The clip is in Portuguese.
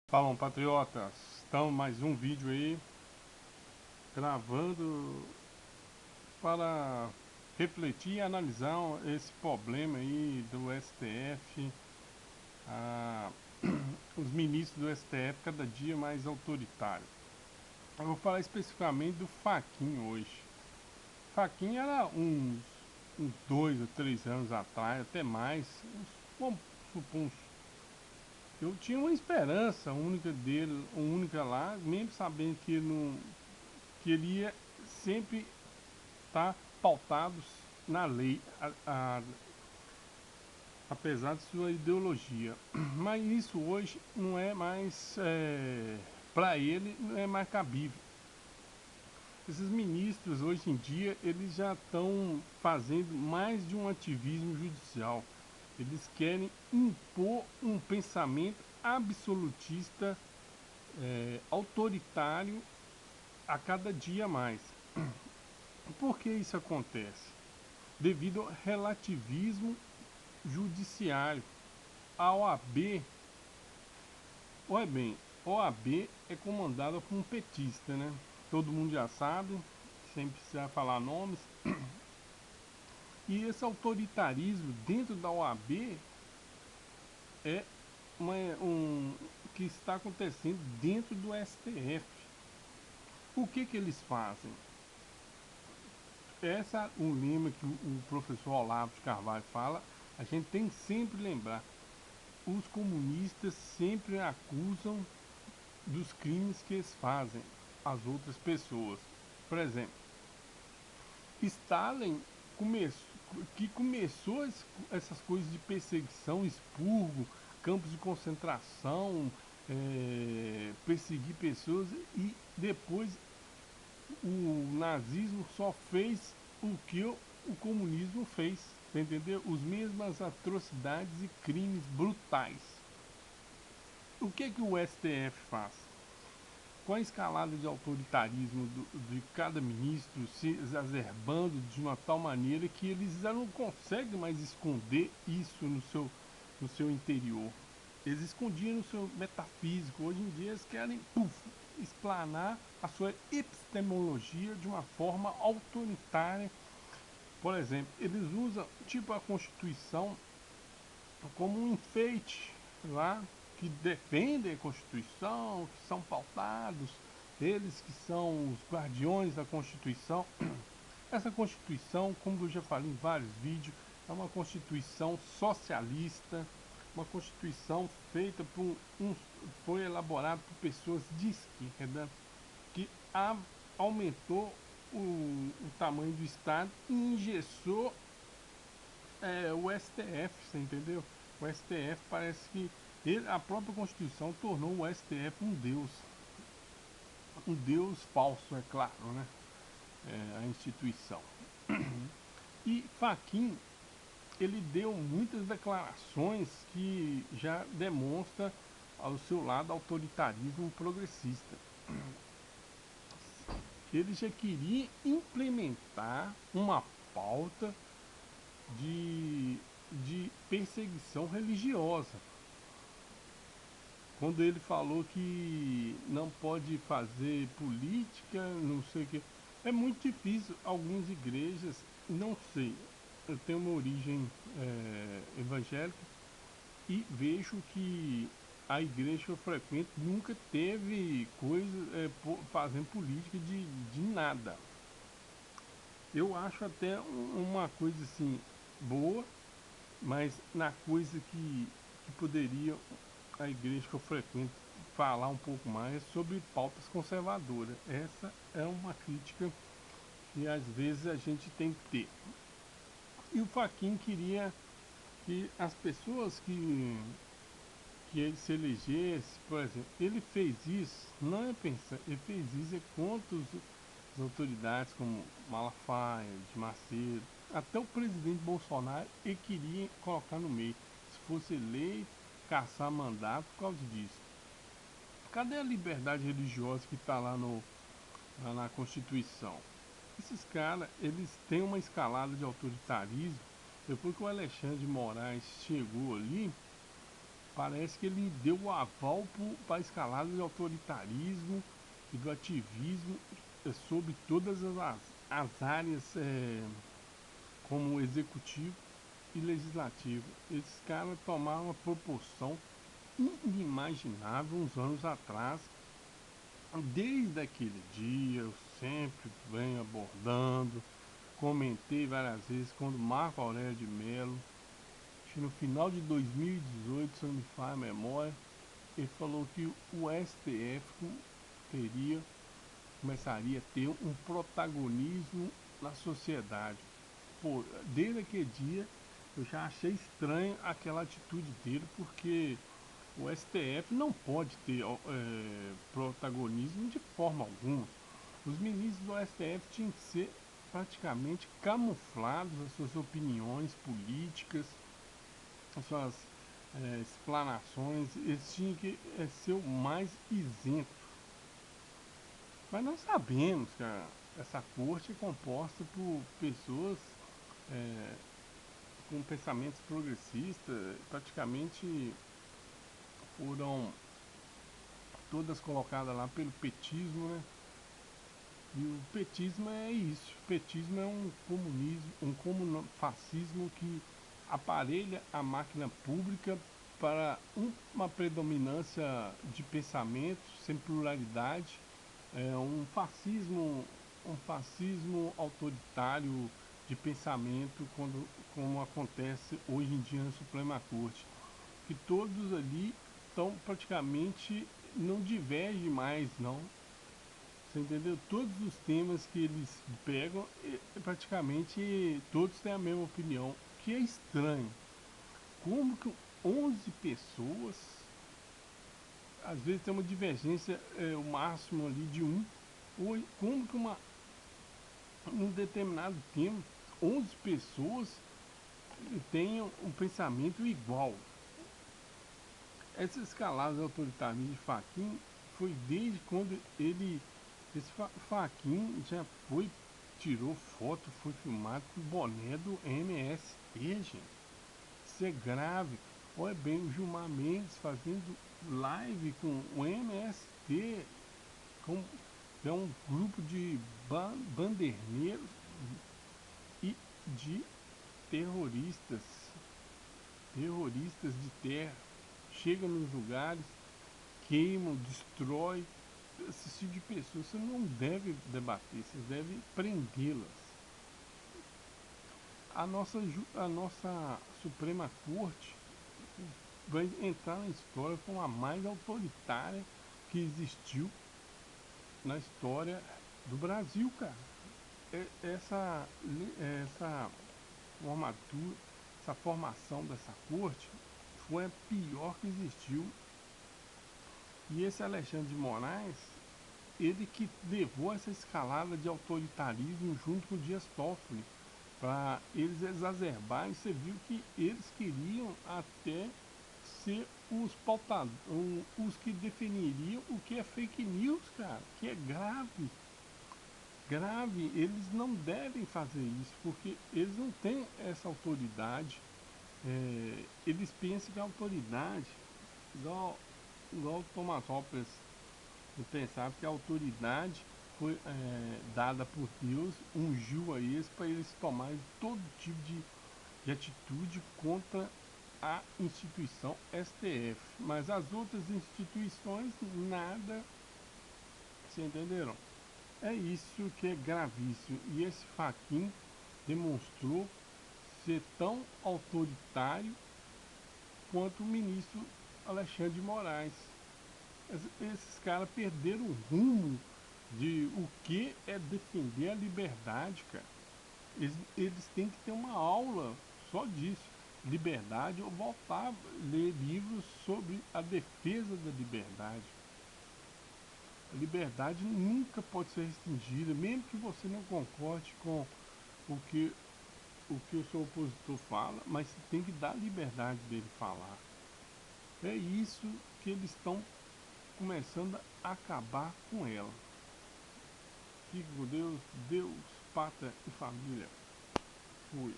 Falam, patriotas, estamos mais um vídeo aí gravando para refletir e analisar esse problema aí do STF. ah, os ministros do STF cada dia mais autoritários. Eu vou falar especificamente do Fachin hoje. Fachin era uns 2 ou 3 anos atrás, até mais, vamos supor, eu tinha uma esperança única dele, única lá, mesmo sabendo que ele não, que ele ia sempre estar pautados na lei, apesar de sua ideologia. Mas isso hoje não é mais, para ele, não é mais cabível. Esses ministros hoje em dia, eles já estão fazendo mais de um ativismo judicial. Eles querem impor um pensamento absolutista, autoritário a cada dia mais. Por que isso acontece? Devido ao relativismo judiciário. A OAB, olha bem, OAB é comandada por um petista, né? Todo mundo já sabe, sem precisar falar nomes. E esse autoritarismo dentro da OAB é que está acontecendo dentro do STF. O que eles fazem? Essa é um lema que o professor Olavo de Carvalho fala, a gente tem que sempre lembrar. Os comunistas sempre acusam dos crimes que eles fazem às outras pessoas. Por exemplo, Stalin começou essas coisas de perseguição, expurgo, campos de concentração, perseguir pessoas, e depois o nazismo só fez o que o comunismo fez, entendeu? As mesmas atrocidades e crimes brutais. O que o STF faz? Com a escalada de autoritarismo de cada ministro se exacerbando de uma tal maneira que eles já não conseguem mais esconder isso no seu interior. Eles escondiam no seu metafísico. Hoje em dia eles querem explanar a sua epistemologia de uma forma autoritária. Por exemplo, eles usam tipo a Constituição como um enfeite lá, que defendem a Constituição, que são pautados, eles que são os guardiões da Constituição. Essa Constituição, como eu já falei em vários vídeos, é uma Constituição socialista, uma Constituição feita foi elaborada por pessoas de esquerda, que aumentou o tamanho do Estado e engessou o STF, você entendeu? O STF parece que a própria Constituição tornou o STF um deus falso, é claro, né? A instituição. E Fachin, ele deu muitas declarações que já demonstra ao seu lado autoritarismo progressista. Ele já queria implementar uma pauta de perseguição religiosa. Quando ele falou que não pode fazer política, não sei o que. É muito difícil. Algumas igrejas, não sei, eu tenho uma origem evangélica e vejo que a igreja que eu frequento nunca teve coisa fazendo política de nada. Eu acho até uma coisa assim boa, mas na coisa que poderia a igreja que eu frequento falar um pouco mais sobre pautas conservadoras. Essa é uma crítica que às vezes a gente tem que ter. E o Fachin queria que as pessoas que ele se elegesse, por exemplo, ele fez isso, não é pensar, ele fez isso contra as autoridades como Malafaia, de Macedo, até o presidente Bolsonaro ele queria colocar no meio. Se fosse eleito, caçar mandato por causa disso. Cadê a liberdade religiosa que está lá na Constituição? Esses caras, eles têm uma escalada de autoritarismo. Depois que o Alexandre de Moraes chegou ali, parece que ele deu o aval para a escalada de autoritarismo e do ativismo sobre todas as áreas, como executivo e legislativo. Esses caras tomaram uma proporção inimaginável uns anos atrás. Desde aquele dia eu sempre venho abordando, comentei várias vezes quando Marco Aurélio de Mello, acho que no final de 2018, se não me falha a memória, ele falou que o STF teria, começaria a ter um protagonismo na sociedade. Pô, desde aquele dia eu já achei estranho aquela atitude dele, porque o STF não pode ter protagonismo de forma alguma. Os ministros do STF tinham que ser praticamente camuflados as suas opiniões políticas, as suas explanações, eles tinham que ser o mais isento. Mas nós sabemos que essa corte é composta por pessoas é, com pensamentos progressistas, praticamente foram todas colocadas lá pelo petismo, né? E o petismo é isso. O petismo é um comunismo, fascismo que aparelha a máquina pública para uma predominância de pensamento sem pluralidade, um fascismo autoritário de pensamento, como acontece hoje em dia na Suprema Corte, que todos ali estão praticamente, não divergem mais, não. Você entendeu? Todos os temas que eles pegam, praticamente todos têm a mesma opinião, que é estranho. Como que 11 pessoas, às vezes tem uma divergência, o máximo ali de um, ou como que um determinado tema, 11 pessoas tenham um pensamento igual. Essa escalada do autoritarismo de Fachin foi desde quando esse Fachin já foi, tirou foto, foi filmado com o boné do MST, gente. Isso é grave. Olha bem, o Gilmar Mendes fazendo live com o MST, com, é um grupo de banderneiros e de terroristas, terroristas de terra. Chegam nos lugares, queimam, destrói. Esse tipo de pessoas você não deve debater, você deve prendê-las. A nossa Suprema Corte vai entrar na história como a mais autoritária que existiu na história do Brasil, cara. Essa formatura, essa formação dessa corte foi a pior que existiu. E esse Alexandre de Moraes, ele que levou essa escalada de autoritarismo junto com o Dias Toffoli, para eles exacerbarem. Você viu que eles queriam até ser os pautadores, os que definiriam o que é fake news, cara, que é grave. Grave, eles não devem fazer isso, porque eles não têm essa autoridade. Eles pensam que a autoridade, igual o Thomas Hobbes, eu pensava que a autoridade foi dada por Deus, ungiu a eles para eles tomarem todo tipo de atitude contra a instituição STF. Mas as outras instituições, nada. Vocês entenderam? É isso que é gravíssimo. E esse Fachin demonstrou ser tão autoritário quanto o ministro Alexandre de Moraes. Esses caras perderam o rumo de o que é defender a liberdade, cara. Eles têm que ter uma aula só disso. Liberdade, ou voltar a ler livros sobre a defesa da liberdade. A liberdade nunca pode ser restringida, mesmo que você não concorde com o que o seu opositor fala, mas você tem que dar liberdade dele falar. É isso que eles estão começando a acabar com ela. Fique com Deus, Deus, pátria e família. Fui.